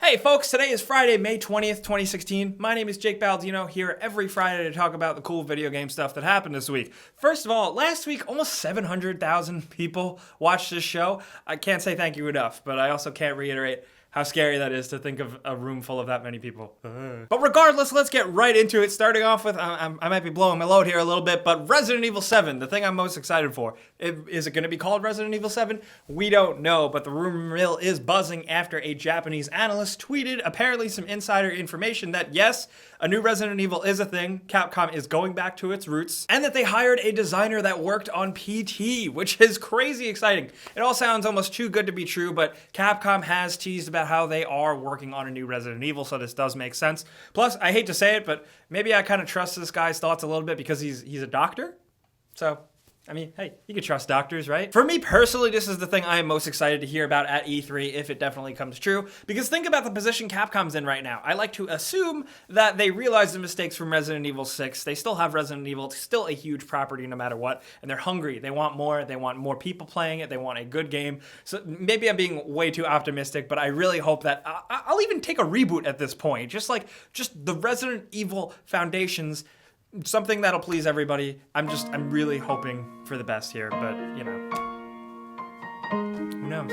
Hey folks, today is Friday, May 20th, 2016. My name is Jake Baldino, here every Friday to talk about the cool video game stuff that happened this week. First of all, last week almost 700,000 people watched this show. I can't say thank you enough, but I also can't reiterate how scary that is to think of a room full of that many people. But regardless, let's get right into it. Starting off with, I might be blowing my load here a little bit, but Resident Evil 7, the thing I'm most excited for. Is it going to be called Resident Evil 7? We don't know, but the rumor mill is buzzing after a Japanese analyst tweeted apparently some insider information that yes, a new Resident Evil is a thing, Capcom is going back to its roots, and that they hired a designer that worked on PT, which is crazy exciting. It all sounds almost too good to be true, but Capcom has teased about how they are working on a new Resident Evil, so this does make sense. Plus, I hate to say it, but maybe I kind of trust this guy's thoughts a little bit because he's a doctor. So, I mean, hey, you can trust doctors, right? For me personally, this is the thing I am most excited to hear about at E3 if it definitely comes true. Because think about the position Capcom's in right now. I like to assume that they realized the mistakes from Resident Evil 6. They still have Resident Evil. It's still a huge property no matter what. And they're hungry. They want more. They want more people playing it. They want a good game. So maybe I'm being way too optimistic, but I really hope that I'll even take a reboot at this point. Just the Resident Evil foundations, something that'll please everybody. I'm really hoping for the best here, but you know, who knows?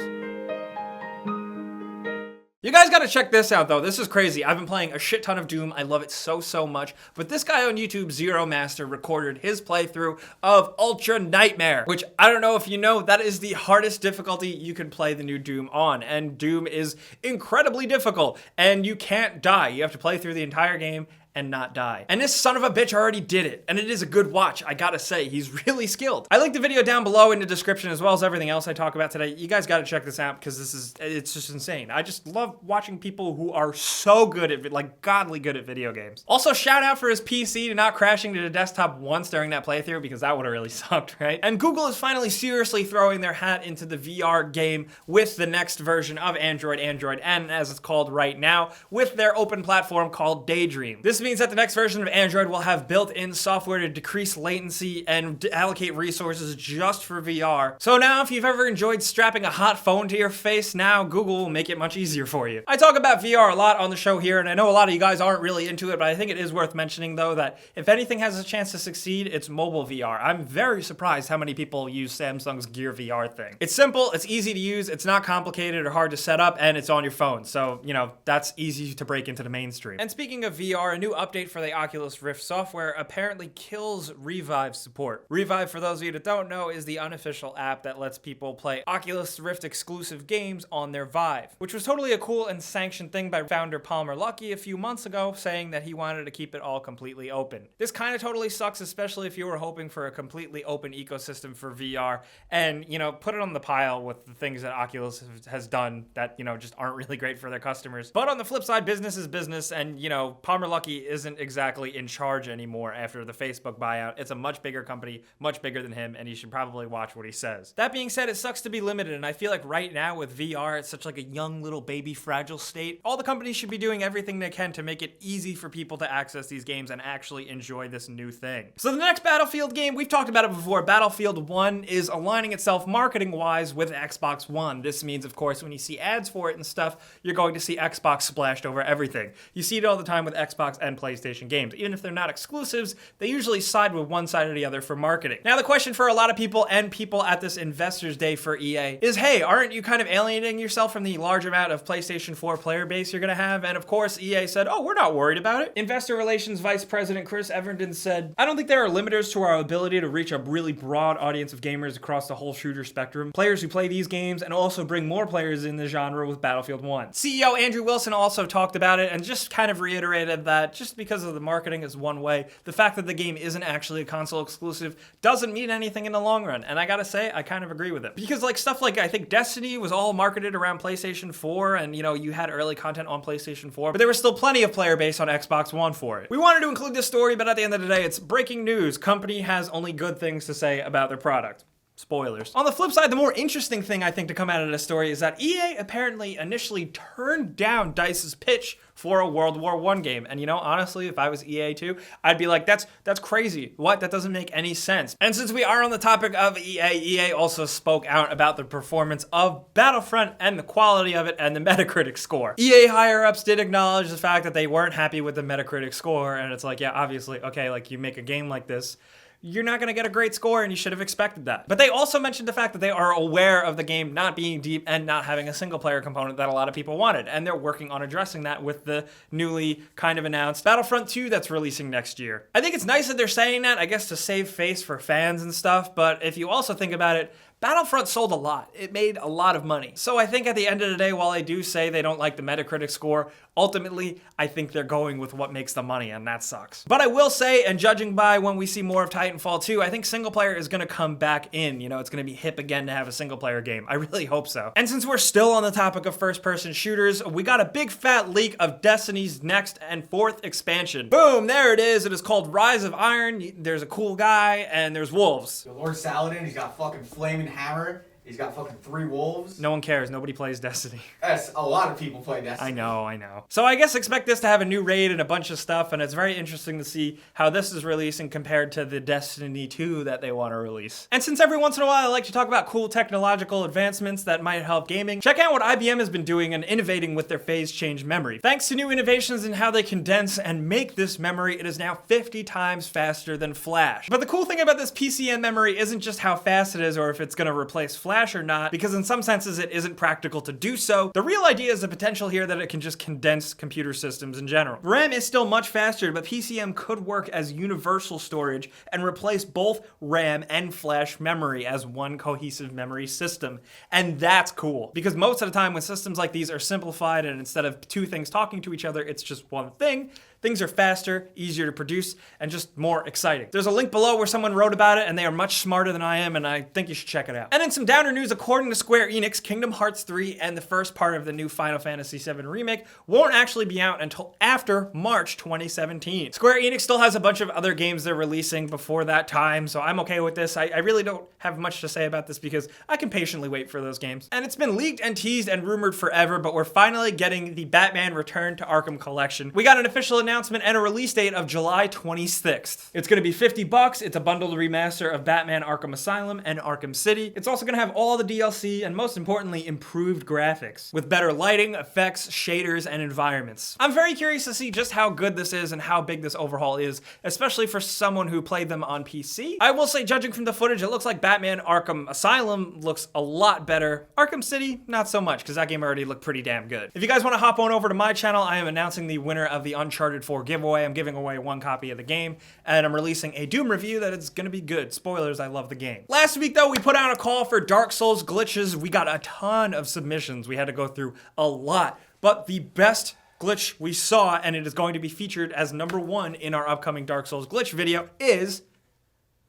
You guys gotta check this out though. This is crazy. I've been playing a shit ton of Doom. I love it so much. But this guy on YouTube, Zero Master, recorded his playthrough of Ultra Nightmare, which I don't know if you know, that is the hardest difficulty you can play the new Doom on. And Doom is incredibly difficult and you can't die. You have to play through the entire game and not die. And this son of a bitch already did it. And it is a good watch, I gotta say. He's really skilled. I linked the video down below in the description as well as everything else I talk about today. You guys gotta check this out because it's just insane. I just love watching people who are so good at, like godly good at video games. Also, shout out for his PC to not crashing to the desktop once during that playthrough because that would have really sucked, right? And Google is finally seriously throwing their hat into the VR game with the next version of Android N, as it's called right now, with their open platform called Daydream. This means that the next version of Android will have built-in software to decrease latency and allocate resources just for VR. So now if you've ever enjoyed strapping a hot phone to your face, now Google will make it much easier for you. I talk about VR a lot on the show here, and I know a lot of you guys aren't really into it, but I think it is worth mentioning though that if anything has a chance to succeed, it's mobile VR. I'm very surprised how many people use Samsung's Gear VR thing. It's simple, it's easy to use, it's not complicated or hard to set up, and it's on your phone. So, you know, that's easy to break into the mainstream. And speaking of VR, a new update for the Oculus Rift software apparently kills Revive support. Revive, for those of you that don't know, is the unofficial app that lets people play Oculus Rift exclusive games on their Vive, which was totally a cool and sanctioned thing by founder Palmer Luckey a few months ago, saying that he wanted to keep it all completely open. This kind of totally sucks, especially if you were hoping for a completely open ecosystem for VR and, you know, put it on the pile with the things that Oculus has done that, you know, just aren't really great for their customers. But on the flip side, business is business, and, you know, Palmer Luckey isn't exactly in charge anymore after the Facebook buyout. It's a much bigger company, much bigger than him, and he should probably watch what he says. That being said, it sucks to be limited, and I feel like right now with VR, it's such like a young little baby fragile state. All the companies should be doing everything they can to make it easy for people to access these games and actually enjoy this new thing. So the next Battlefield game, we've talked about it before, Battlefield 1 is aligning itself marketing-wise with Xbox One. This means, of course, when you see ads for it and stuff, you're going to see Xbox splashed over everything. You see it all the time with Xbox and PlayStation games. Even if they're not exclusives, they usually side with one side or the other for marketing. Now, the question for a lot of people and people at this Investors Day for EA is, hey, aren't you kind of alienating yourself from the large amount of PlayStation 4 player base you're gonna have? And of course, EA said, oh, we're not worried about it. Investor Relations Vice President Chris Everton said, I don't think there are limiters to our ability to reach a really broad audience of gamers across the whole shooter spectrum. Players who play these games and also bring more players in the genre with Battlefield 1. CEO Andrew Wilson also talked about it and just kind of reiterated that just because of the marketing is one way, the fact that the game isn't actually a console exclusive doesn't mean anything in the long run. And I gotta say, I kind of agree with it. Because like stuff like, I think Destiny was all marketed around PlayStation 4 and, you know, you had early content on PlayStation 4, but there was still plenty of player base on Xbox One for it. We wanted to include this story, but at the end of the day, it's breaking news. Company has only good things to say about their product. Spoilers. On the flip side, the more interesting thing I think to come out of this story is that EA apparently initially turned down DICE's pitch for a World War I game. And you know, honestly, if I was EA too, I'd be like, that's crazy. What? That doesn't make any sense. And since we are on the topic of EA also spoke out about the performance of Battlefront and the quality of it and the Metacritic score. EA higher-ups did acknowledge the fact that they weren't happy with the Metacritic score, and it's like, yeah, obviously, okay, like you make a game like this, you're not going to get a great score, and you should have expected that. But they also mentioned the fact that they are aware of the game not being deep and not having a single-player component that a lot of people wanted, and they're working on addressing that with the newly kind of announced Battlefront 2 that's releasing next year. I think it's nice that they're saying that, I guess to save face for fans and stuff, but if you also think about it, Battlefront sold a lot. It made a lot of money. So I think at the end of the day, while I do say they don't like the Metacritic score, ultimately, I think they're going with what makes the money, and that sucks. But I will say, and judging by when we see more of Titanfall 2, I think single player is gonna come back in. You know, it's gonna be hip again to have a single player game. I really hope so. And since we're still on the topic of first-person shooters, we got a big fat leak of Destiny's next and fourth expansion. Boom, there it is. It is called Rise of Iron. There's a cool guy, and there's wolves. The Lord Saladin, he's got fucking flaming hammer. He's got fucking 3 wolves. No one cares. Nobody plays Destiny. Yes, a lot of people play Destiny. I know. So I guess expect this to have a new raid and a bunch of stuff, and it's very interesting to see how this is releasing compared to the Destiny 2 that they want to release. And since every once in a while I like to talk about cool technological advancements that might help gaming, check out what IBM has been doing and innovating with their phase change memory. Thanks to new innovations in how they condense and make this memory, it is now 50 times faster than Flash. But the cool thing about this PCM memory isn't just how fast it is or if it's going to replace Flash or not, because in some senses it isn't practical to do so. The real idea is the potential here that it can just condense computer systems in general. RAM is still much faster, but PCM could work as universal storage and replace both RAM and Flash memory as one cohesive memory system. And that's cool, because most of the time when systems like these are simplified and instead of two things talking to each other, it's just one thing, things are faster, easier to produce, and just more exciting. There's a link below where someone wrote about it, and they are much smarter than I am, and I think you should check it out. And in some downer news, according to Square Enix, Kingdom Hearts 3 and the first part of the new Final Fantasy VII Remake won't actually be out until after March 2017. Square Enix still has a bunch of other games they're releasing before that time, so I'm okay with this. I really don't have much to say about this because I can patiently wait for those games. And it's been leaked and teased and rumored forever, but we're finally getting the Batman Return to Arkham collection. We got an official announcement and a release date of July 26th. It's gonna be $50. It's a bundled remaster of Batman Arkham Asylum and Arkham City. It's also gonna have all the DLC and most importantly, improved graphics with better lighting, effects, shaders, and environments. I'm very curious to see just how good this is and how big this overhaul is, especially for someone who played them on PC. I will say, judging from the footage, it looks like Batman Arkham Asylum looks a lot better. Arkham City, not so much, because that game already looked pretty damn good. If you guys want to hop on over to my channel, I am announcing the winner of the Uncharted 4 giveaway. I'm giving away 1 copy of the game, and I'm releasing a Doom review that is gonna be good. Spoilers, I love the game. Last week though, we put out a call for Dark Souls glitches. We got a ton of submissions. We had to go through a lot, but the best glitch we saw, and it is going to be featured as #1 in our upcoming Dark Souls glitch video, is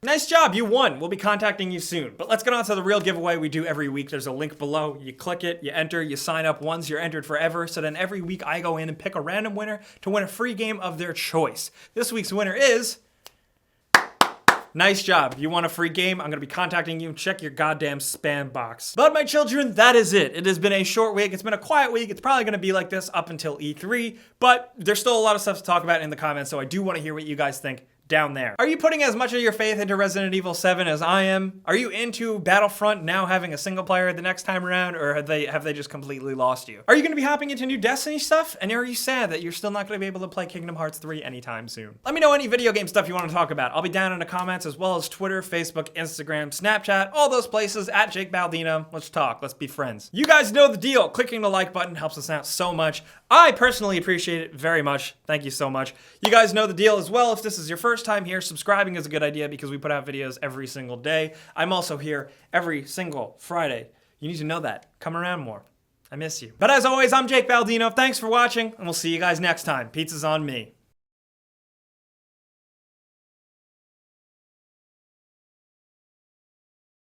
nice job, you won. We'll be contacting you soon. But let's get on to the real giveaway we do every week. There's a link below. You click it, you enter, you sign up once, you're entered forever. So then every week I go in and pick a random winner to win a free game of their choice. This week's winner is... Nice job. You want a free game? I'm gonna be contacting you. Check your goddamn spam box. But my children, that is it. It has been a short week. It's been a quiet week. It's probably gonna be like this up until E3, but there's still a lot of stuff to talk about in the comments, so I do wanna hear what you guys think down there. Are you putting as much of your faith into Resident Evil 7 as I am? Are you into Battlefront now having a single player the next time around, or have they just completely lost you? Are you gonna be hopping into new Destiny stuff? And are you sad that you're still not gonna be able to play Kingdom Hearts 3 anytime soon? Let me know any video game stuff you want to talk about. I'll be down in the comments, as well as Twitter, Facebook, Instagram, Snapchat, all those places, at Jake Baldino. Let's talk, let's be friends. You guys know the deal. Clicking the like button helps us out so much. I personally appreciate it very much. Thank you so much. You guys know the deal as well. If this is your first time here, subscribing is a good idea because we put out videos every single day. I'm also here every single Friday. You need to know that. Come around more. I miss you. But as always, I'm Jake Baldino. Thanks for watching, and we'll see you guys next time. Pizza's on me.